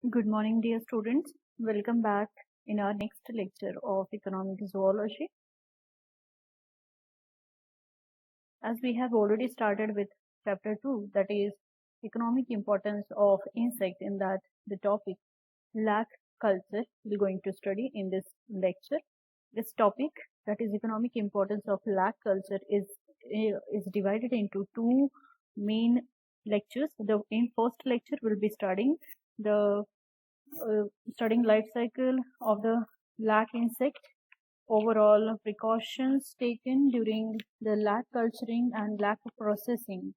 Good morning, dear students. Welcome back in our next lecture of economic zoology. As we have already started with chapter 2, that is economic importance of insect, in that the topic lac culture we're going to study in this lecture. This topic, that is economic importance of lac culture, is divided into two main lectures. In first lecture we'll be studying the life cycle of the lac insect, overall precautions taken during the lac culturing and lac processing.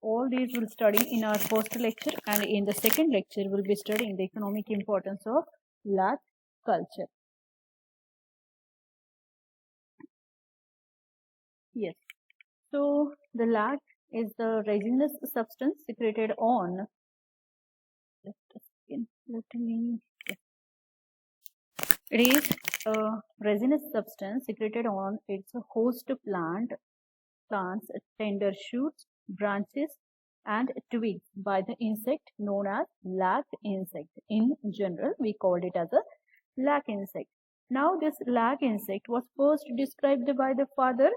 All these we'll study in our first lecture, and in the second lecture we'll be studying the economic importance of lac culture. Yes. So the lac is the resinous substance secreted on. It is a resinous substance secreted on its host plants, tender shoots, branches, and twigs by the insect known as lac insect. In general, we called it as a lac insect. Now, this lac insect was first described by the father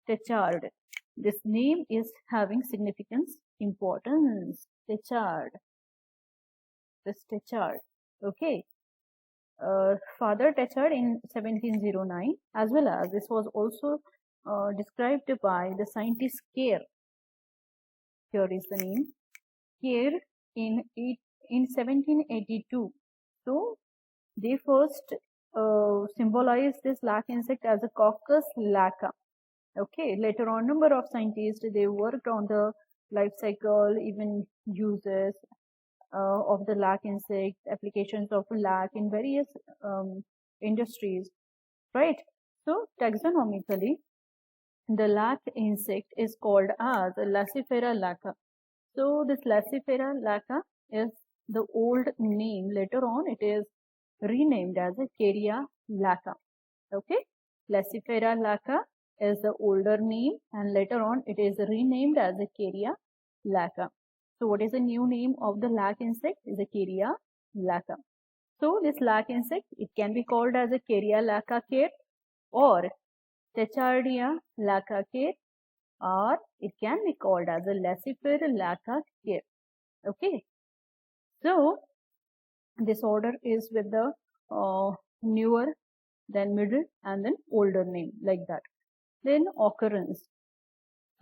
Tachard. This name is having significance, importance. Tachard. This Tachard. Okay. Father Tachard in 1709, as well as this was also described by the scientist Care. Here is the name. Care in 1782. So they first symbolized this lac insect as a Coccus lacca. Okay, later on, number of scientists, they worked on the life cycle, even uses of the lac insect, applications of lac in various industries, right? So taxonomically, the lac insect is called as Lacifera lacca. So this Lacifera lacca is the old name. Later on, it is renamed as a Caria lacca. Okay, Lacifera lacca is the older name, and later on it is renamed as a Caria lacca. So what is the new name of the lac insect? Is a Caria lacca. So this lac insect, it can be called as a Caria lacca care, or Tachardia lacca care, or it can be called as a Lacifera lacca care. Okay. So this order is with the newer, then middle, and then older name, like that. Then occurrence.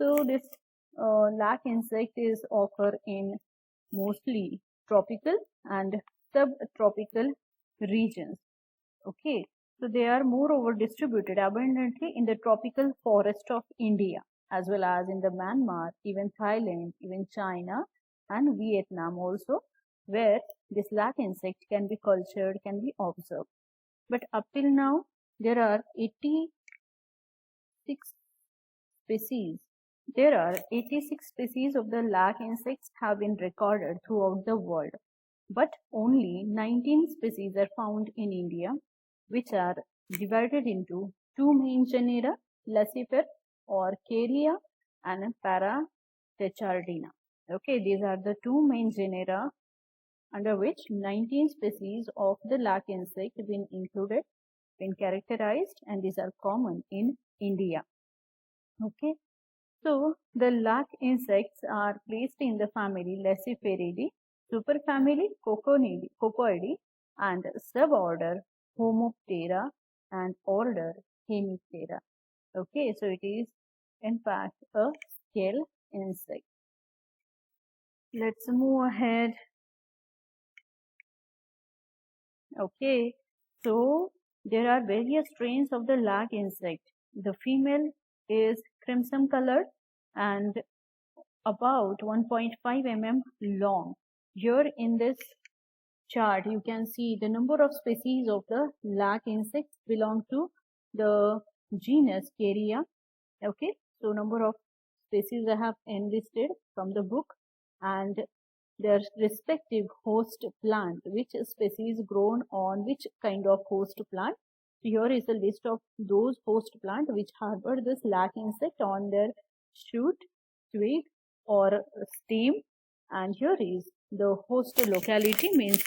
So this lac insect is occur in mostly tropical and subtropical regions. Okay, so they are moreover distributed abundantly in the tropical forest of India, as well as in the Myanmar, even Thailand, even China and Vietnam also, where this lac insect can be cultured, can be observed. But up till now, there are 86 species. There are 86 species of the lac insects have been recorded throughout the world, but only 19 species are found in India, which are divided into two main genera, Lacifera or Caria and Paratachardina. Okay, these are the two main genera under which 19 species of the lac insect have been included, been characterized, and these are common in India. Okay, so the lac insects are placed in the family Laciferidae, superfamily Coccoidae, and suborder Homoptera and order Hemiptera. Okay, so it is in fact a scale insect. Let's move ahead. Okay, so there are various strains of the lac insect. The female is crimson colored and about 1.5 mm long. Here in this chart, you can see the number of species of the lac insects belong to the genus Caria. Okay, so number of species I have enlisted from the book, and their respective host plant, which species grown on which kind of host plant. Here is a list of those host plant which harbor this lac insect on their shoot, twig or stem, And here is the host locality, means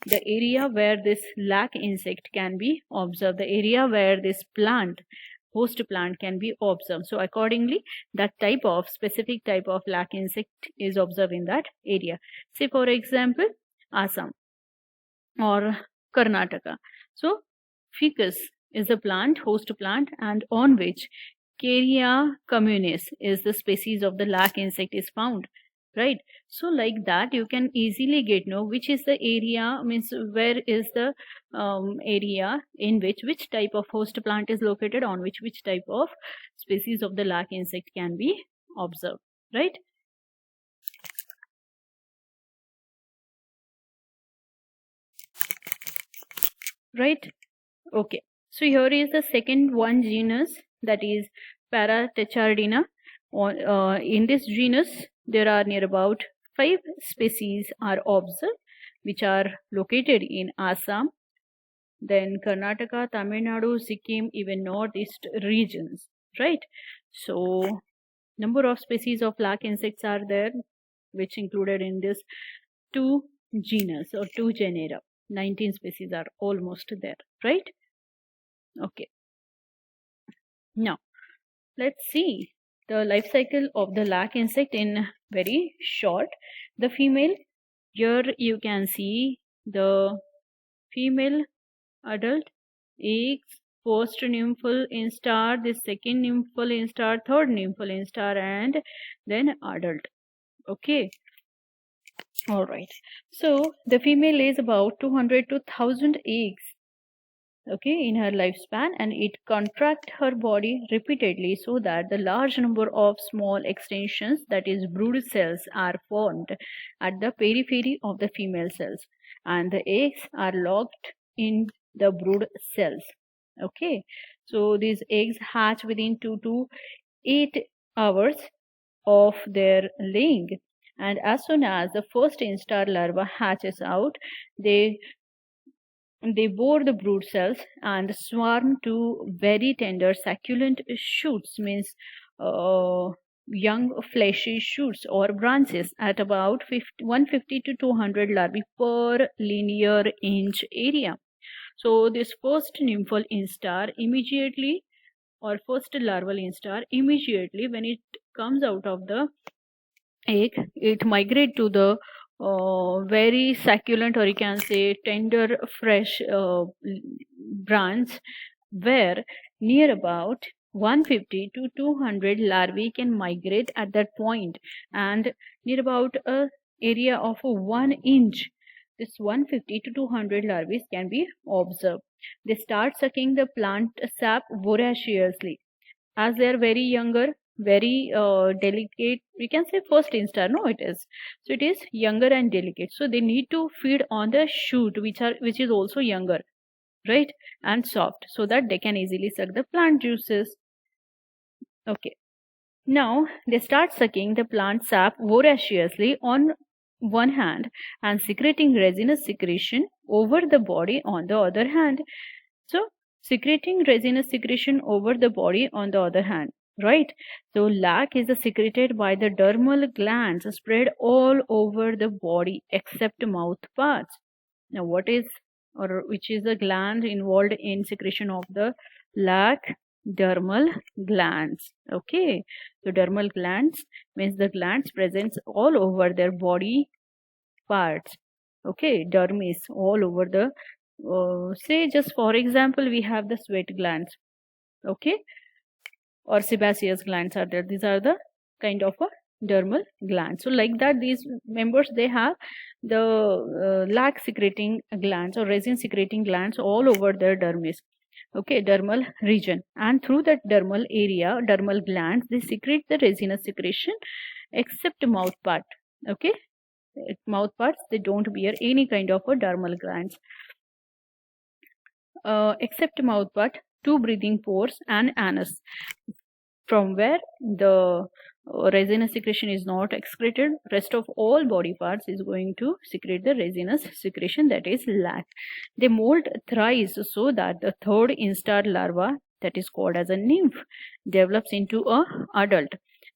the area where this lac insect can be observed, the area where this host plant can be observed. So accordingly, that specific type of lac insect is observed in that area. Say for example, Assam or Karnataka. So ficus is the host plant, and on which Carya communis is the species of the lac insect is found, right? So like that you can easily know which is the area, means where is the area in which type of host plant is located, on which type of species of the lac insect can be observed, right? Right. Okay, so here is the second one genus, that is Paratachardina. In this genus there are near about 5 species are observed, which are located in Assam, then Karnataka, Tamil Nadu, Sikkim, even northeast regions, right? So number of species of lac insects are there, which included in this 2 genus or 2 genera. 19 species are almost there, right? Okay, now let's see the life cycle of the lac insect in very short. The female, here you can see the female adult, eggs, first nymphal instar, the second nymphal instar, third nymphal instar, and then adult. Okay, all right. So the female lays about 200 to 1000 eggs, okay, in her lifespan, and it contracts her body repeatedly so that the large number of small extensions, that is brood cells, are formed at the periphery of the female cells, and the eggs are locked in the brood cells. Okay, so these eggs hatch within 2 to 8 hours of their laying, and as soon as the first instar larva hatches out, they bore the brood cells and swarm to very tender succulent shoots, means young fleshy shoots or branches, at about 150 to 200 larvae per linear inch area. So this first nymphal instar immediately, or first larval instar immediately, when it comes out of the egg, it migrates to the very succulent, or you can say tender fresh branch, where near about 150 to 200 larvae can migrate at that point, and near about a area of 1 inch, this 150 to 200 larvae can be observed. They start sucking the plant sap voraciously as they are very younger, very delicate. We can say first instar, no, it is, so it is younger and delicate, so they need to feed on the shoot, which is also younger, right, and soft, so that they can easily suck the plant juices. Okay, now they start sucking the plant sap voraciously on one hand and secreting resinous secretion over the body on the other hand. So secreting resinous secretion over the body on the other hand, right? So lac is secreted by the dermal glands spread all over the body except mouth parts. Now what is, or which is the gland involved in secretion of the lac? Dermal glands. Okay, so dermal glands means the glands present all over their body parts. Okay, dermis all over the say, just for example, we have the sweat glands, okay, or sebaceous glands are there. These are the kind of a dermal glands. So like that, these members, they have the lac secreting glands or resin secreting glands all over their dermis, okay, dermal region, and through that dermal area, dermal glands, they secrete the resinous secretion except mouth part. Okay, mouth parts, they don't bear any kind of a dermal glands, except mouth part, 2 breathing pores and anus, from where the resinous secretion is not excreted. Rest of all body parts is going to secrete the resinous secretion, that is lac. They molt thrice so that the third instar larva, that is called as a nymph, develops into a adult.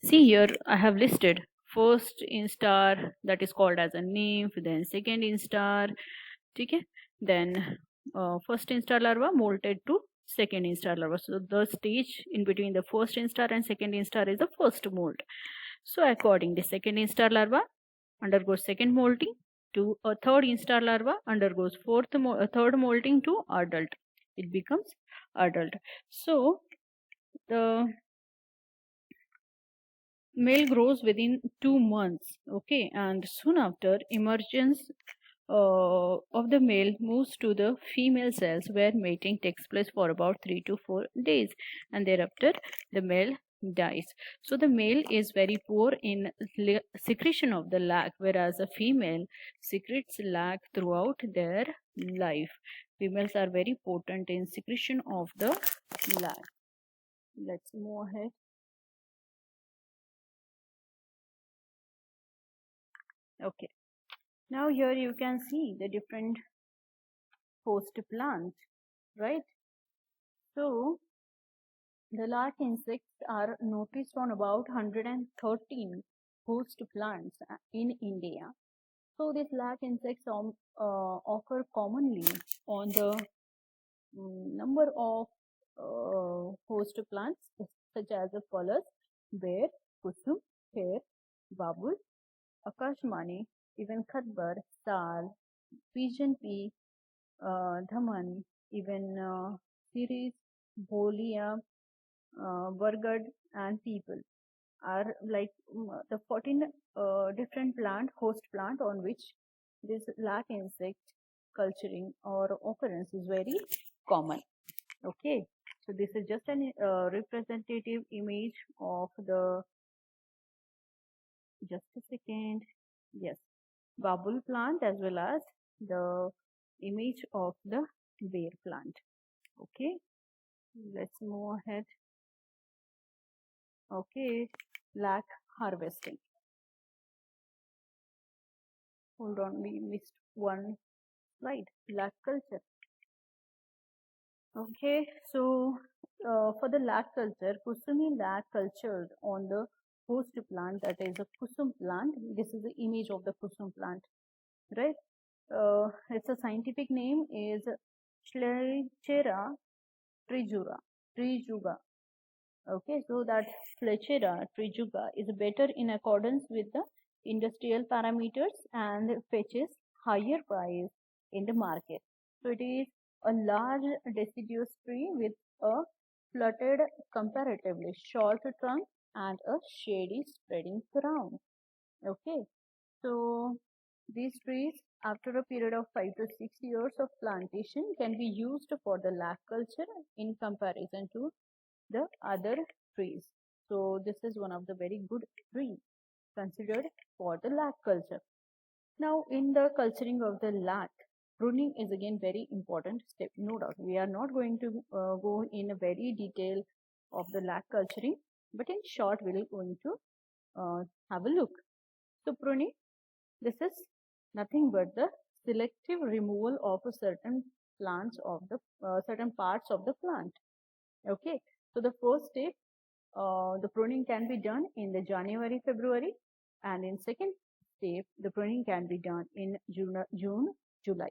See here, I have listed first instar, that is called as a nymph, then second instar, okay, then first instar larva molted to second instar larva. So the stage in between the first instar and second instar is the first molt. So accordingly, second instar larva undergoes second molting to a third instar larva undergoes third molting to adult. It becomes adult. So the male grows within 2 months, okay, and soon after emergence of the male moves to the female cells where mating takes place for about 3 to 4 days, and thereafter the male dies. So the male is very poor in secretion of the lac, whereas a female secretes lac throughout their life. Females are very potent in secretion of the lac. Let's move ahead. Okay, now here you can see the different host plant, right? So the lac insects are noticed on about 113 host plants in India. So these lac insects occur commonly on the number of host plants such as the pulas, bear, kusum, kher, babul, akashmani, even khatbar, sal, pigeon pea, dhaman, even series, bolia, burgad, and people are like the 14 different host plant on which this lac insect culturing or occurrence is very common. Okay, so this is just an representative image of the, just a second, yes, babul plant as well as the image of the bear plant. Okay, let's move ahead. Okay, lac harvesting. Hold on, we missed one slide. Lac culture. Okay, so for the lac culture, kusumi lac cultured on the host plant, that is a kusum plant. This is the image of the kusum plant, right? Its a scientific name is Schleichera trijuga. Okay, so that Schleichera trijuga is better in accordance with the industrial parameters and fetches higher price in the market. So it is a large deciduous tree with a fluted, comparatively short trunk and a shady spreading crown. Okay, so these trees, after a period of 5 to 6 years of plantation, can be used for the lac culture in comparison to the other trees. So this is one of the very good tree considered for the lac culture. Now in the culturing of the lac, pruning is again very important step. No doubt we are not going to go in a very detail of the lac culturing, but in short we are going to have a look. So pruning, this is nothing but the selective removal of a certain plants of the certain parts of the plant. Okay, so the first step, the pruning can be done in the January, February, and in second step, the pruning can be done in June, July.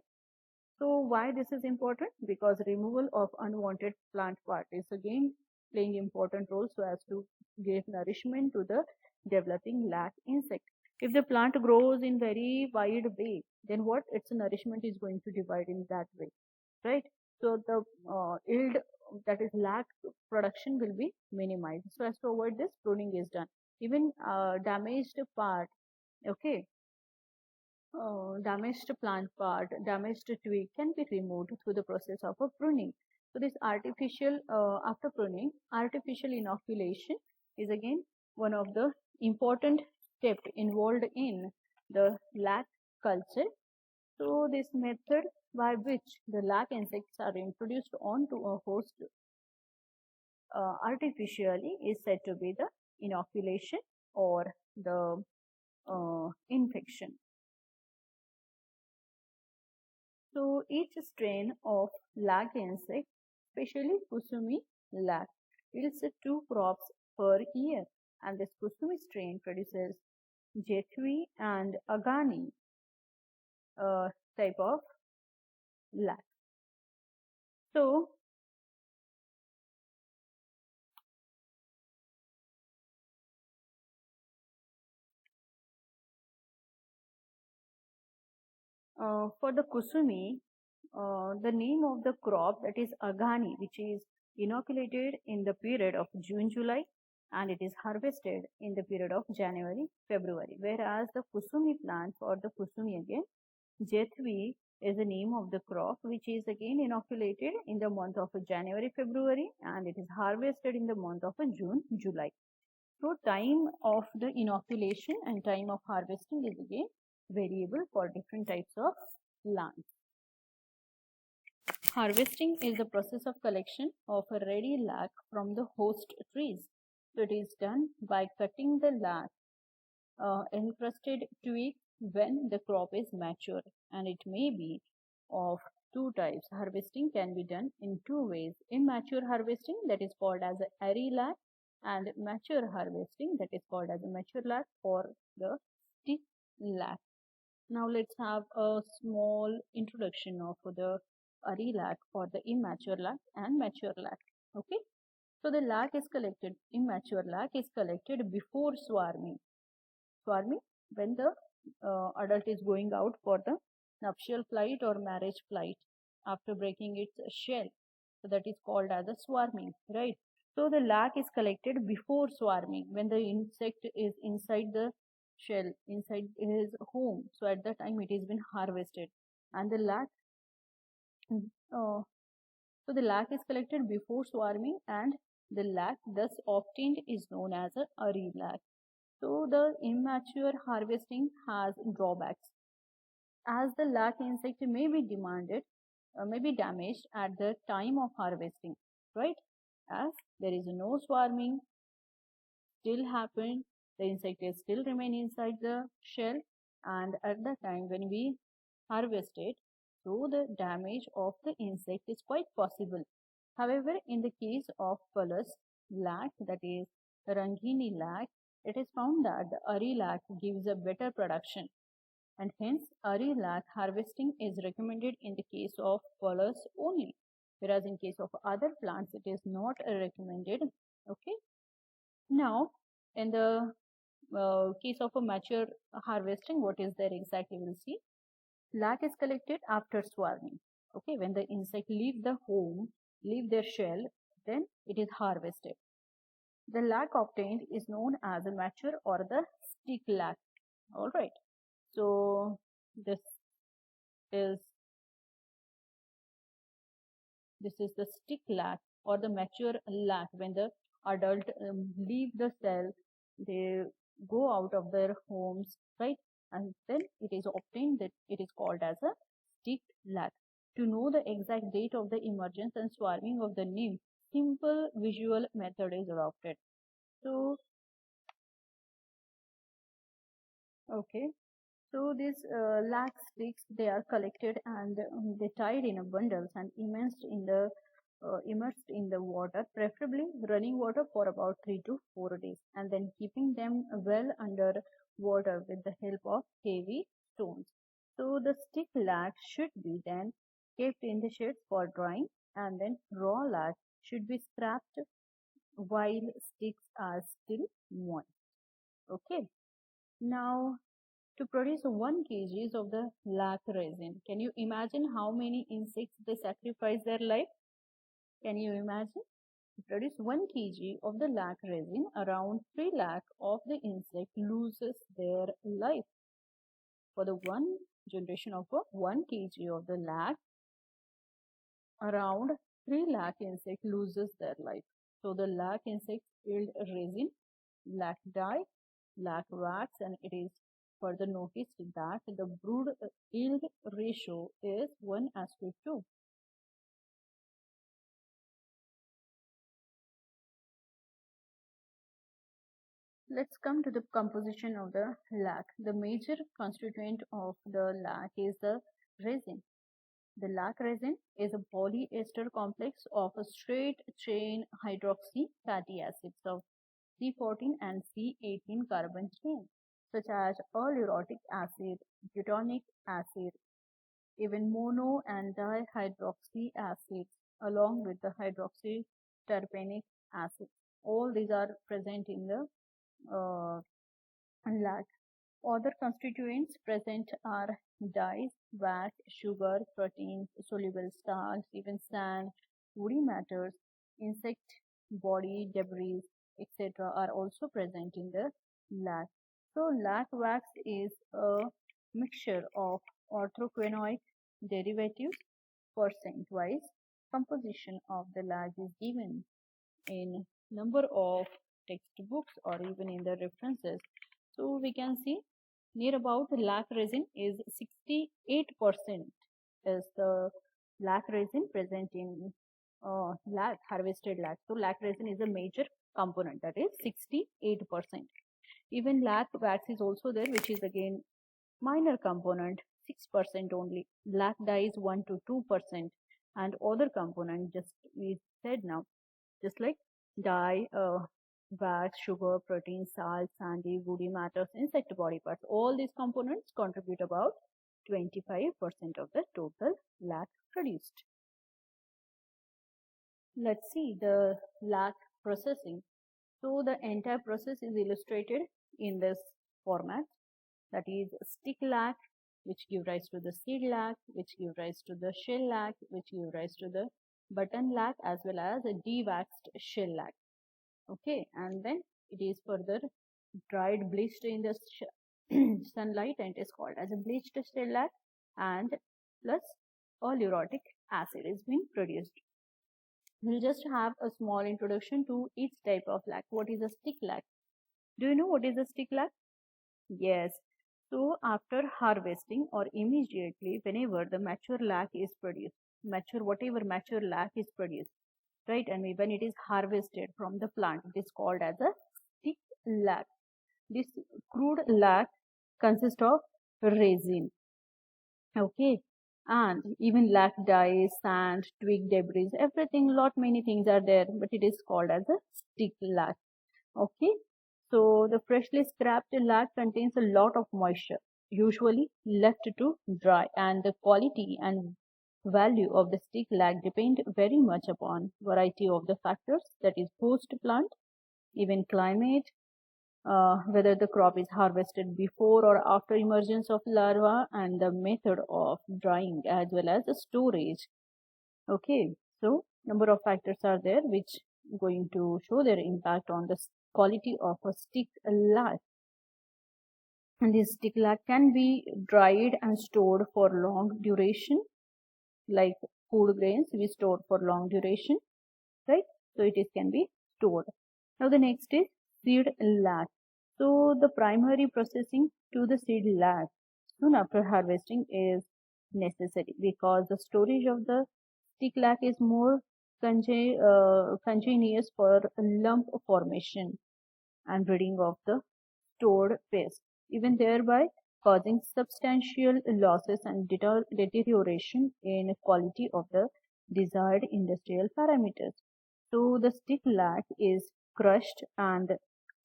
So why this is important? Because removal of unwanted plant part is again playing important role so as to give nourishment to the developing lac insect. If the plant grows in very wide way, then what its nourishment is going to divide in that way, right? So the yield, that is lac production, will be minimized. So as to avoid this, pruning is done. Even damaged part, okay, damaged plant part, damaged twig can be removed through the process of a pruning. So this artificial, after pruning, artificial inoculation is again one of the important step involved in the lac culture. So this method by which the lac insects are introduced onto a host artificially is said to be the inoculation or the infection. So each strain of lac insect, especially Kusumi lac, yields 2 crops per year, and this Kusumi strain produces Jethwy and Agani type of lac. So for the kusumi, the name of the crop, that is Agani, which is inoculated in the period of June-July, and it is harvested in the period of January-February. Whereas the kusumi plant, for the kusumi again, Jethwy is the name of the crop, which is again inoculated in the month of January-February, and it is harvested in the month of June-July. So time of the inoculation and time of harvesting is again variable for different types of lands. Harvesting is the process of collection of a ready lac from the host trees. So it is done by cutting the lac encrusted twig when the crop is mature, and it may be of two types. Harvesting can be done in two ways: immature harvesting, that is called as a array lac, and mature harvesting, that is called as a mature lac or the stick lac. Now let's have a small introduction of the array lac or the immature lac and mature lac. Okay, so the lac is collected, immature lac is collected before swarming. Swarming, when the adult is going out for the nuptial flight or marriage flight after breaking its shell. So that is called as a swarming, right? So the lac is collected before swarming, when the insect is inside the shell, inside his home. So at that time it has been harvested, and the lac. So the lac is collected before swarming, and the lac thus obtained is known as a array lac. So the immature harvesting has drawbacks, as the lac insect may be damaged at the time of harvesting, right? As there is no swarming still happen, the insect is still remain inside the shell, and at the time when we harvest it, so the damage of the insect is quite possible. However, in the case of Pallas lac, that is Rangini lac, it is found that the array lac gives a better production, and hence array lac harvesting is recommended in the case of Pallas only, whereas in case of other plants it is not recommended. Okay. Now, in the case of a mature harvesting, what is there exactly? We'll see. Lac is collected after swarming. Okay, when the insect leave the home, leave their shell, then it is harvested. The lac obtained is known as a mature or the stick lac. All right. So is this is the stick lac or the mature lac. When the adult leave the cell, they go out of their homes, right? And then it is obtained, that it is called as a stick lac. To know the exact date of the emergence and swarming of the nymph, simple visual method is adopted. So, okay. So these lac sticks, they are collected and they tied in a bundles and immersed in the water, preferably running water, for about 3 to 4 days, and then keeping them well under water with the help of heavy stones. So the stick lac should be then kept in the sheds for drying, and then raw lac should be scrapped while sticks are still moist. Okay. Now, to produce 1 kg of the lac resin, can you imagine how many insects they sacrifice their life? Can you imagine? To produce 1 kg of the lac resin, around 3 lakh of the insect loses their life. For the one generation of 1 kg of the lac, around 3 lakh insect loses their life. So the lac insects yield resin, lac dye, lac wax, and it is further noticed that the brood yield ratio is 1:2. Let's come to the composition of the lac. The major constituent of the lac is the resin. The lac resin is a polyester complex of a straight chain hydroxy fatty acids of C14 and C18 carbon chain. such as alluritic acid, butonic acid, even mono and dihydroxy acids, along with the hydroxyterpenic acid. All these are present in the lac. Other constituents present are dyes, wax, sugar, proteins, soluble starch, even sand, woody matters, insect body debris, etc. are also present in the lac. So lac wax is a mixture of orthoquinoic derivatives. Percent-wise composition of the lac is given in number of textbooks or even in the references. So we can see near about lac resin is 68% is the lac resin present in lac, harvested lac. So lac resin is a major component, that is 68%. Even lac wax is also there, which is again minor component, 6% only. Lac dye is 1 to 2%, and other component just we said now, just like dye, wax, sugar, protein, salt, sandy, woody matters, insect body parts. All these components contribute about 25% of the total lac produced. Let's see the lac processing. So the entire process is illustrated in this format, that is stick lac, which give rise to the seed lac, which give rise to the shell lac, which give rise to the button lac, as well as a dewaxed shell lac. Okay, and then it is further dried, bleached in the sunlight, and it is called as a bleached shell lac, and plus alluritic acid is being produced. We'll just have a small introduction to each type of lac. What is a stick lac? Do you know what is a stick lac? Yes. So after harvesting or immediately whenever the mature lac is produced, whatever mature lac is produced, right, and when it is harvested from the plant, it is called as a stick lac. This crude lac consists of resin, okay, and even lac dye, sand, twig debris, everything, many things are there, but it is called as a stick lac. Okay, so the freshly scraped lac contains a lot of moisture, usually left to dry, and the quality and value of the stick lac depend very much upon variety of the factors, that is host plant, even climate, whether the crop is harvested before or after emergence of larva, and the method of drying as well as the storage. Okay, so number of factors are there which going to show their impact on the quality of a stick lac. And this stick lac can be dried and stored for long duration, like food grains we store for long duration, right? So it can be stored. Now the next is seed lac. So the primary processing to the seed lac soon after harvesting is necessary, because the storage of the stick lac is more congenious for lump formation and breeding of the stored pest, even thereby causing substantial losses and deterioration in quality of the desired industrial parameters. So the stick lac is crushed and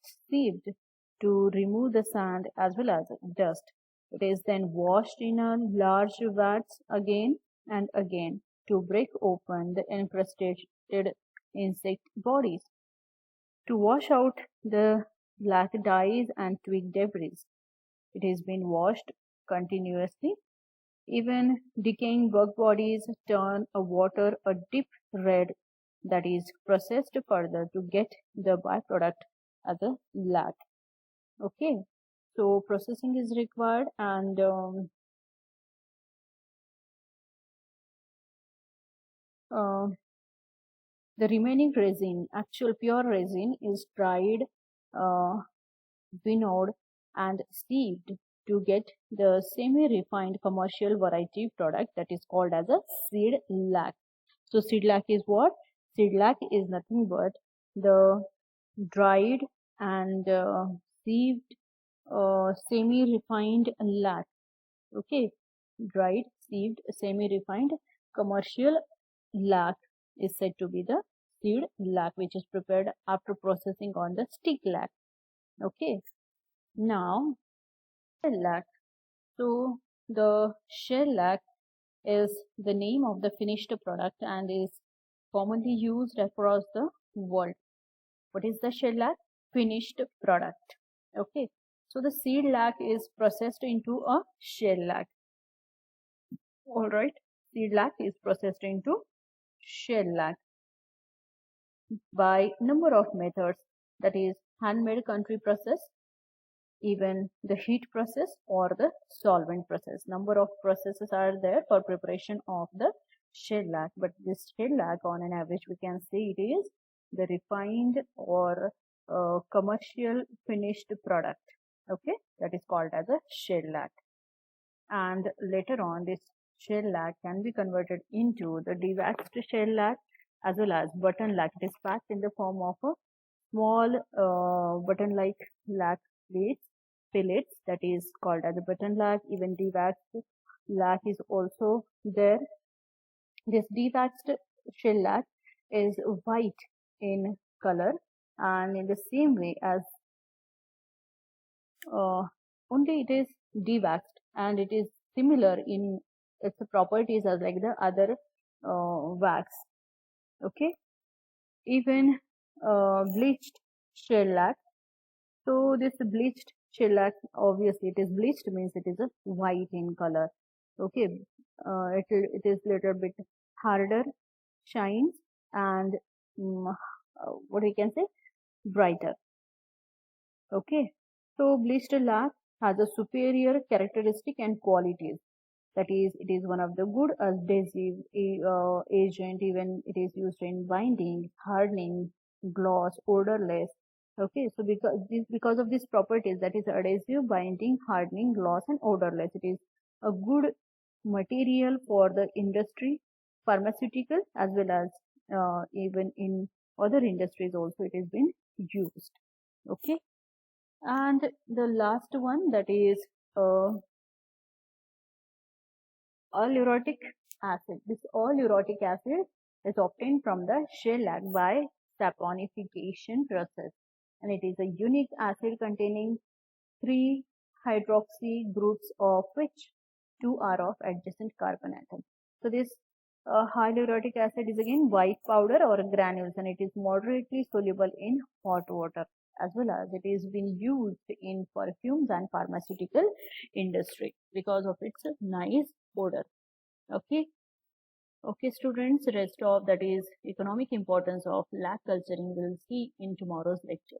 sieved to remove the sand as well as dust. It is then washed in a large vats again and again to break open the encrusted insect bodies. To wash out the lac dyes and twig debris, it has been washed continuously. Even decaying bug bodies turn a water a deep red, that is processed further to get the byproduct as a lac. Okay, so processing is required, and the remaining resin, actual pure resin, is dried, winnowed, and sieved to get the semi-refined commercial variety product that is called as a seed lac. So seed lac is what? Seed lac is nothing but the dried and sieved semi-refined lac. Okay, dried, sieved, semi-refined commercial lac is said to be the seed lac, which is prepared after processing on the stick lac. Okay, now shellac. So the shellac is the name of the finished product and is commonly used across the world. What is the shellac? Finished product. Okay. So the shellac is processed into a shellac. All right. Shellac is processed into shellac by number of methods, that is handmade country process, even the heat process or the solvent process. Number of processes are there for preparation of the shellac, but this shellac on an average we can say it is the refined or commercial finished product. Okay, that is called as a shellac. And later on this shellac can be converted into the dewaxed shellac as well as button lac. It is packed in the form of a small button like lac pellets, that is called as a button lac. Even dewaxed lac is also there. This dewaxed shellac is white in color, and in the same way as only it is dewaxed and it is similar in its properties as like the other wax. Okay, even bleached shellac. So this bleached shellac, obviously it is bleached means it is a white in color. Okay, it is little bit harder, shines, and what we can say, brighter. Okay, so bleached lac has a superior characteristic and qualities. That is, it is one of the good adhesive agent. Even it is used in binding, hardening, gloss, odorless. Okay, so because of these properties, that is adhesive, binding, hardening, gloss, and odorless, it is a good material for the industry, pharmaceutical, as well as even in other industries also it has been used. Okay, and the last one, that is aleurotic acid. This aleurotic acid is obtained from the shellac by saponification process, and it is a unique acid containing 3 hydroxy groups, of which 2 are of adjacent carbon atom. So this hyaluronic acid is again white powder or granules, and it is moderately soluble in hot water, as well as it is been used in perfumes and pharmaceutical industry because of its nice odor. Okay. Okay, students, rest of that is economic importance of lac culturing we'll see in tomorrow's lecture.